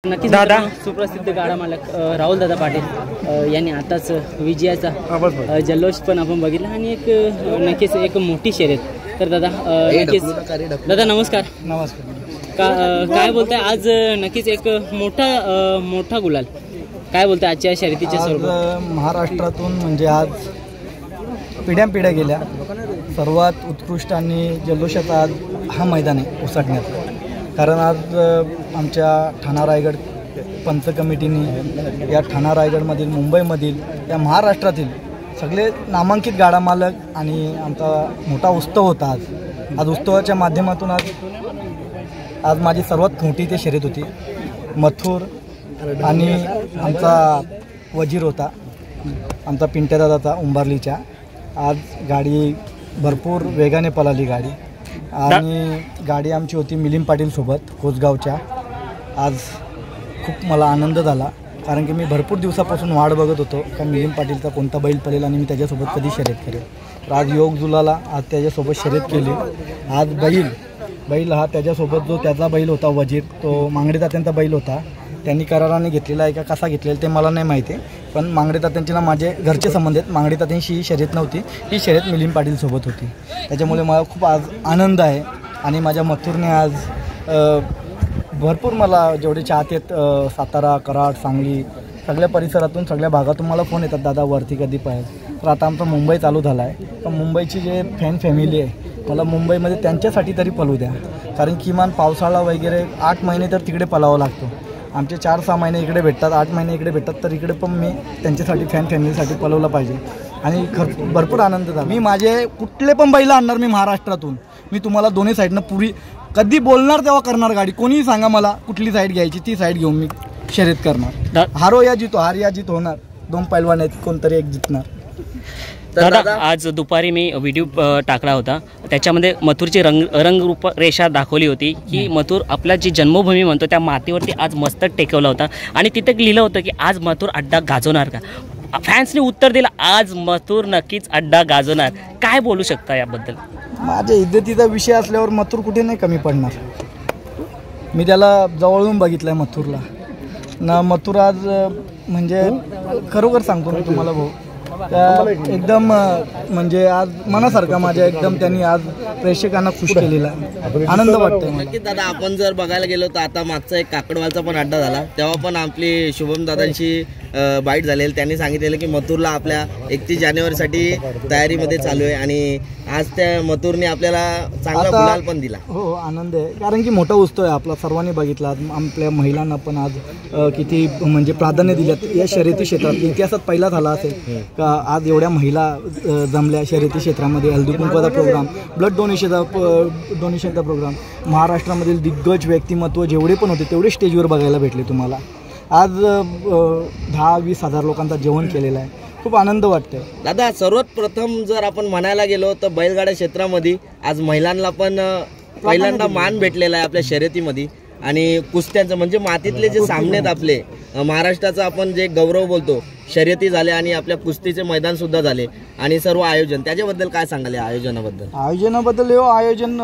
नक्कीच दादा सुप्रसिद्ध गाडा मालक राहुल दादा पाटील यांनी आताच विजयाचा जल्लोष पण आपण बघितला आणि एक नक्कीच एक मोठी शर्यत। तर दादा नक्कीच दादा नमस्कार। काय बोलताय आज नक्कीच एक मोठा गुलाल काय बोलताय आजच्या शर्यतीच्या स्वरूपात? महाराष्ट्रातून म्हणजे आज पिढ्यानपिढ्या गेल्या सर्वात उत्कृष्ट आणि जल्लोषाचा आज हा मैदान आहे उसटण्याचा। कारण आज आमच्या ठाणा रायगड पंच कमिटीने या ठाणा रायगडमधील मुंबईमधील या महाराष्ट्रातील सगळे नामांकित गाडा मालक आणि आमचा मोठा उत्सव होता। आज उत्सवाच्या माध्यमातून आज माझी सर्वात मोठी ते शर्यत होती। मथुर आणि आमचा वजीर होता आमचा पिंट्या दादाचा उंबारलीच्या। आज गाडी भरपूर वेगाने पळाली गाडी आणि गाडी आमची होती मिलिंद पाटील सोबत कोसगावच्या। आज खूप मला आनंद झाला कारण की मी भरपूर दिवसापासून वाट बघत होतो का मिलिंद पाटीलचा कोणता बैल पळेल आणि मी त्याच्यासोबत कधी शर्यत करेल। तर आज योग जुलाला आज त्याच्यासोबत शर्यत केली। आज बैल हा त्याच्यासोबत जो त्याचा बैल होता वजीर तो मांगडे तात्यांचा बैल होता। त्यांनी कराराने घेतलेला आहे का कसा घेतलेला ते मला नाही माहिती, पण मांगडे तात्यांची माझे घरचे संबंध आहेत। मांगडे तात्यांशी ही शर्यत नव्हती, ही शर्यत मिलिंद पाटील सोबत होती। त्याच्यामुळे मला खूप आज आनंद आहे आणि माझ्या मथुरने आज भरपूर मला जेवढे चाहते आहेत सातारा कराड सांगली सगळ्या परिसरातून सगळ्या भागातून मला फोन येतात दादा वरती कधी पाहिजे। तर आता आमचा मुंबई चालू झाला आहे तर मुंबईची जे फॅन फॅमिली आहे मला मुंबईमध्ये त्यांच्यासाठी तरी पळू द्या कारण किमान पावसाळा वगैरे 8 महिने तर तिकडे पळावं लागतो। आमचे 4-6 महिने इकडे भेटतात 8 महिने इकडे भेटतात तर इकडे पण मी त्यांच्यासाठी फॅन फॅमिलीसाठी पळवलं पाहिजे आणि भरपूर आनंद झाला। मी माझे कुठले पण बैल आणणार मी महाराष्ट्रातून, मी तुम्हाला दोन्ही साईडनं पुरी कधी बोलणार तेव्हा करणार गाडी। कोणीही सांगा मला कुठली साईड घ्यायची ती साईड घेऊन मी शर्यत करणार। हारो या जितो हार या जित होणार, 2 पैलवान आहेत कोणतरी एक जिंकणार। दादा आज दुपारी मी व्हिडिओ टाकला होता त्याच्यामध्ये मथुरची रंगरूप रेषा दाखवली होती की मथुर आपला जी जन्मभूमी म्हणतो त्या मातीवरती आज मस्तक टेकवला होता आणि तिथे लिहिलं होतं की आज मथुर अड्डा गाजवणार का? फॅन्सने उत्तर दिलं आज मथुर नक्कीच अड्डा गाजवणार। काय बोलू शकता याबद्दल? माझ्या इज्जतीचा विषय असल्यावर मथुर कुठे नाही कमी पडणार। मी त्याला जवळून बघितलं आहे मथुरला ना। मथुर आज म्हणजे खरोखर सांगतो मी तुम्हाला भाऊ एकदम म्हणजे आज मनासारखा माझ्या एकदम त्यांनी आज प्रेक्षकांना खुश केलेला आहे, आनंद वाटतोय। नक्कीच दादा आपण जर बघायला गेलो तर आता मागचा एक काकडवालचा पण अड्डा झाला तेव्हा पण आपली शुभम दादांची बाईट झालेली। त्यांनी सांगितलेलं की मथुरला आपल्या 31 जानेवारीसाठी तयारीमध्ये चालू आहे आणि आज त्या मथुरने आपल्याला चांगला गुलाल पण दिला। हो आनंद आहे कारण की मोठा उत्सव आहे आपला सर्वांनी बघितला। आपल्या महिलांना पण आज किती म्हणजे प्राधान्य दिल्यात या शर्यती क्षेत्रात। इतिहासात पहिला झाला असेल का आज एवढ्या महिला जमल्या शर्यती क्षेत्रामध्ये। हल्दी कुंकवाचा प्रोग्राम, ब्लड डोनेशनचा प्रोग्राम, महाराष्ट्रामधील दिग्गज व्यक्तिमत्व जेवढे पण होते तेवढे स्टेजवर बघायला भेटले तुम्हाला। आज 10-20 हजार लोकांचा जेवण केलेलं आहे, खूप आनंद वाटतोय। दादा सर्वात प्रथम जर आपण म्हणायला गेलो तर बैलगाड्या क्षेत्रामध्ये आज महिलांना पण पहिल्यांदा मान भेटलेला आहे आपल्या शर्यतीमध्ये आणि कुस्त्यांचं म्हणजे मातीतले जे सामने आहेत आपले महाराष्ट्राचा आपण जे गौरव बोलतो शर्यती झाले आणि आपल्या कुस्तीचे मैदान सुद्धा झाले आणि सर्व आयोजन त्याच्याबद्दल काय सांगाल? या आयोजनाबद्दल आयोजन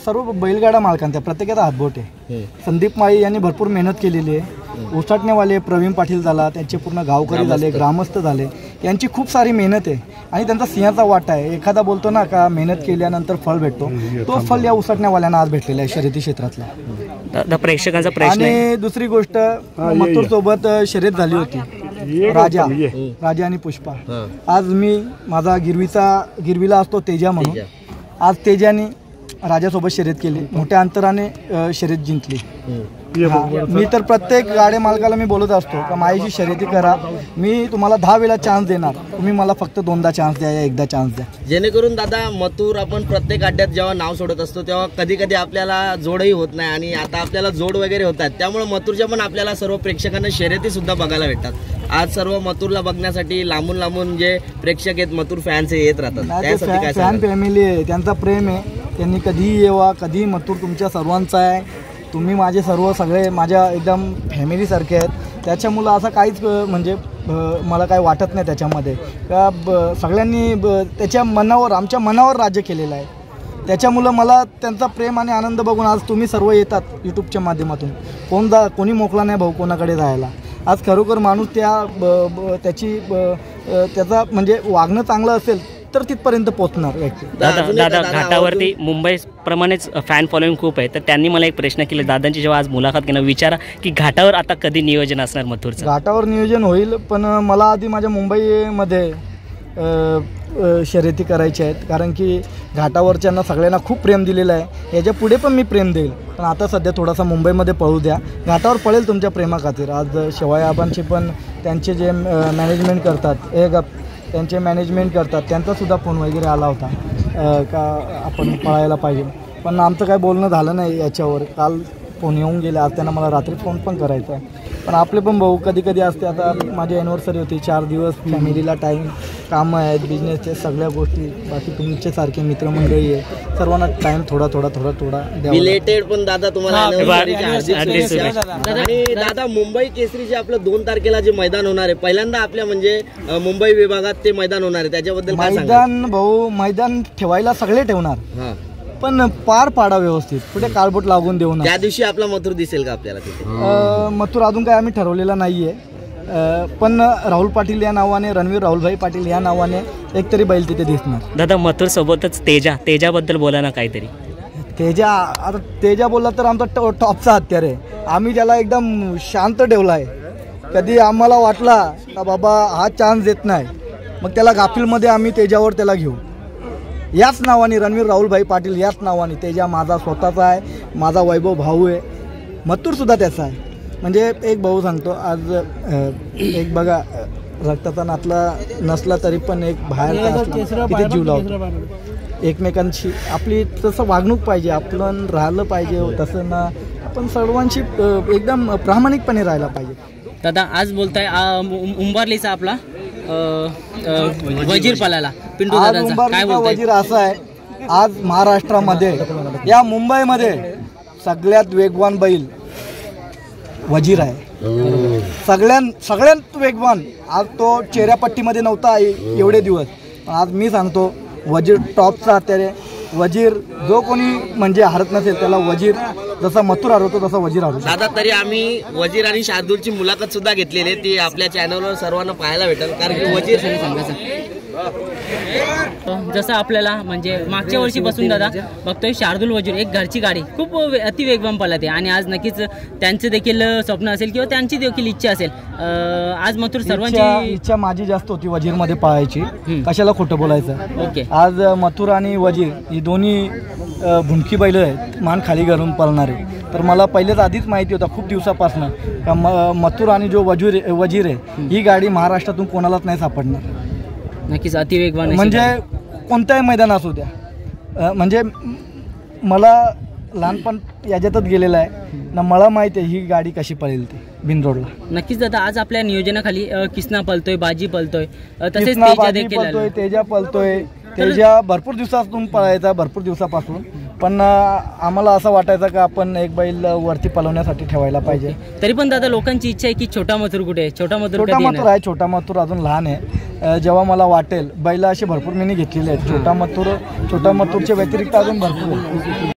सर्व बैलगाडा मालकांचा प्रत्येकाचा हातबोट आहे। संदीप माळी यांनी भरपूर मेहनत केलेली आहे। उसाटणेवाले प्रवीण पाटील झाला, त्यांचे पूर्ण गावकरी झाले, ग्रामस्थ झाले, यांची खूप सारी मेहनत आहे आणि त्यांचा सिंहाचा वाटा आहे। एखादा बोलतो ना का मेहनत केल्यानंतर फळ भेटतो, तो फळ या उसाटण्यावाल्यांना आज भेटलेला आहे शर्यती क्षेत्रातला। प्रेक्षकांचा प्रश्न आणि दुसरी गोष्ट मथुर सोबत शर्यत झाली होती राजा आणि पुष्पा। आज मी माझा गिरवीला असतो तेजा म्हणून, आज तेजाने राजासोबत शर्यत केली, मोठ्या अंतराने शर्यत जिंकली। मी तर प्रत्येक गाड्या मालकाला मी बोलत असतो का माझी शर्यती करा, मी तुम्हाला 10 वेळा चान्स देणार, तुम्ही मला फक्त 2दा चान्स द्या या 1दा चान्स द्या। जेणेकरून दादा मथुर आपण प्रत्येक अड्ड्यात जेव्हा नाव सोडत असतो तेव्हा कधी कधी आपल्याला जोडही होत नाही आणि आता आपल्याला जोड वगैरे होतात त्यामुळे मथुरच्या पण आपल्याला सर्व प्रेक्षकांना शर्यती सुद्धा बघायला भेटतात। आज सर्व मथुरला बघण्यासाठी लांबून जे प्रेक्षक आहेत मथुर फॅन्स येत राहतात। फॅन फॅमिली आहे, त्यांचा प्रेम आहे, त्यांनी कधीही येवा, कधीही मथुर तुमच्या सर्वांचा आहे। तुम्ही माझे सगळे माझ्या एकदम फॅमिलीसारखे आहेत, त्याच्यामुळं असं काहीच म्हणजे मला काय वाटत नाही त्याच्यामध्ये का सगळ्यांनी त्याच्या मनावर आमच्या मनावर राज्य केलेलं आहे। त्याच्यामुळं मला त्यांचा प्रेम आणि आनंद बघून आज तुम्ही सर्व येतात यूट्यूबच्या माध्यमातून. कोणी मोकला नाही भाऊ कोणाकडे जायला. आज खरोखर माणूस त्याचा म्हणजे वागणं चांगलं असेल तर तिथपर्यंत पोहोचणार व्यक्ती. दादा घाटावरती मुंबईप्रमाणेच फॅन फॉलोइंग खूप आहे, तर त्यांनी मला एक प्रश्न केला दादांची जेव्हा आज मुलाखत घेणं विचारा की घाटावर आता कधी नियोजन असणार मथुरचं? घाटावर नियोजन होईल, पण मला आधी माझ्या मुंबईमध्ये शर्यती करायच्या आहेत, कारण की घाटावरच्यांना सगळ्यांना खूप प्रेम दिलेलं आहे. याच्या पुढे पण मी प्रेम देईल, पण आता सध्या थोडासा मुंबईमध्ये पळू द्या. घाटावर पळेल तुमच्या प्रेमाखातीर. आज शिवाय आबांचे पण त्यांचे जे मॅनेजमेंट करतात त्यांचे मॅनेजमेंट करतात त्यांचासुद्धा फोन वगैरे आला होता का आपण पळायला पाहिजे, पण आमचं काय बोलणं झालं नाही याच्यावर. काल फोन येऊन गेले, आज त्यांना मला रात्री फोन पण करायचा आहे. पण आपले पण भाऊ कधी कधी असते. आता माझी ॲनिव्हर्सरी होती, 4 दिवस फॅमिलीला टाईम, कामं आहेत, बिझनेसचे सगळ्या गोष्टी, बाकी तुमच्यासारखे मित्रमंडळी आहे, सर्वांना टाईम थोडा रिलेटेड. पण दादा तुम्हाला आणि दादा मुंबई केसरीचे आपलं 2 तारखेला जे मैदान होणार आहे, पहिल्यांदा आपल्या म्हणजे मुंबई विभागात ते मैदान होणार आहे, त्याच्याबद्दल मैदान ठेवायला सगळे ठेवणार, पण पार पाडा व्यवस्थित, कुठे काळबोट लागून देऊ नये. त्या दिवशी आपला मथुर दिसेल का आपल्याला तिथे? मथुर अजून काय आम्ही ठरवलेला नाहीये, पण राहुल पाटील या नावाने, रणवीर राहुलभाई पाटील या नावाने एक तरी बैल तिथे दिसणार. दादा मथुर सोबतच तेजाबद्दल बोला ना काहीतरी. तेजा बोलला तर आमचा टॉपचा हत्यार आहे. आम्ही त्याला एकदम शांत ठेवला आहे. कधी आम्हाला वाटला का बाबा हा चान्स देत नाही, मग त्याला गाफीलमध्ये आम्ही तेजावर त्याला घेऊ. याच नावाने रणवीर राहुलभाई पाटील याच नावाने तेजा माझा स्वतःचा आहे, माझा वैभव भाऊ आहे, मथुरसुद्धा त्याचा आहे. म्हणजे एक भाऊ सांगतो, आज एक बघा रक्ताचा नातला नसला तरी पण एक बाहेर किती जीव लावतो. एकमेकांशी आपली तसं वागणूक पाहिजे, आपण राहिलं पाहिजे तसं ना, आपण सर्वांशी एकदम प्रामाणिकपणे राहायला पाहिजे. दादा आज बोलताय उंबारलीचा आपला वजीर पळाला, पिंटू दादांचा, काय बोलताय? वजीर असा आहे, आज महाराष्ट्रामध्ये या मुंबईमध्ये सगळ्यात वेगवान बैल वजीर आहे. सगळ्यात वेगवान. आज तो चेहऱ्यापट्टीमध्ये नव्हता एवढे दिवस, आज मी सांगतो वजीर टॉपचा हत्यार. वजीर जो कोणी म्हणजे हरत नसेल त्याला वजीर जसा मथुर हरवतो तसा वजीर हरवतो. दादा तरी आम्ही वजीर आणि शार्दूलची मुलाखत सुद्धा घेतलेली आहे, ती आपल्या चॅनलवर सर्वांना पाहायला भेटेल. कारण की वजीर जसं आपल्याला म्हणजे मागच्या वर्षीपासून दादा बघतोय शार्दूल वजीर एक घरची गाडी खूप अति वेगवान पळते, आणि आज नक्कीच त्यांचं देखील स्वप्न असेल किंवा त्यांची देखील इच्छा असेल. आज मथुर सर्वांची इच्छा माझी जास्त होती वजीरमध्ये पळायची, कशाला खोटं बोलायचं. ओके. आज मथुर आणि वजीर ही दोन्ही भुंकी बैल आहेत, मान खाली घालून पळणारे. तर मला पहिलेच आधीच माहिती होता खूप दिवसापासून का मथुर आणि जो वजीर आहे ही गाडी महाराष्ट्रातून कोणालाच नाही सापडणार. नक्कीच अतिवेगवान म्हणजे कोणत्याही मैदान असू द्या. म्हणजे मला लहानपण याच्यातच गेलेलं आहे ना, मला माहिती आहे ही गाडी कशी पळेल ती बिनरोडला. नक्कीच दादा आज आपल्या नियोजनाखाली किसना पळतोय, बाजी पळतोय, तसेच तेजा पळतोय. तेजा भरपूर दिवसापासून पळायचा, भरपूर दिवसापासून, पण आम्हाला असं वाटायचं का आपण एक बैल वरती पळवण्यासाठी ठेवायला पाहिजे. तरी पण दादा लोकांची इच्छा आहे की छोटा मथुर कुठे आहे? छोटा मथुर आहे, छोटा मथुर अजून लहान आहे. जेव्हा मला वाटेल बैल असे भरपूर मी घेतलेले आहेत. छोटा मथुरच्या व्यतिरिक्त अजून भरपूर आहे.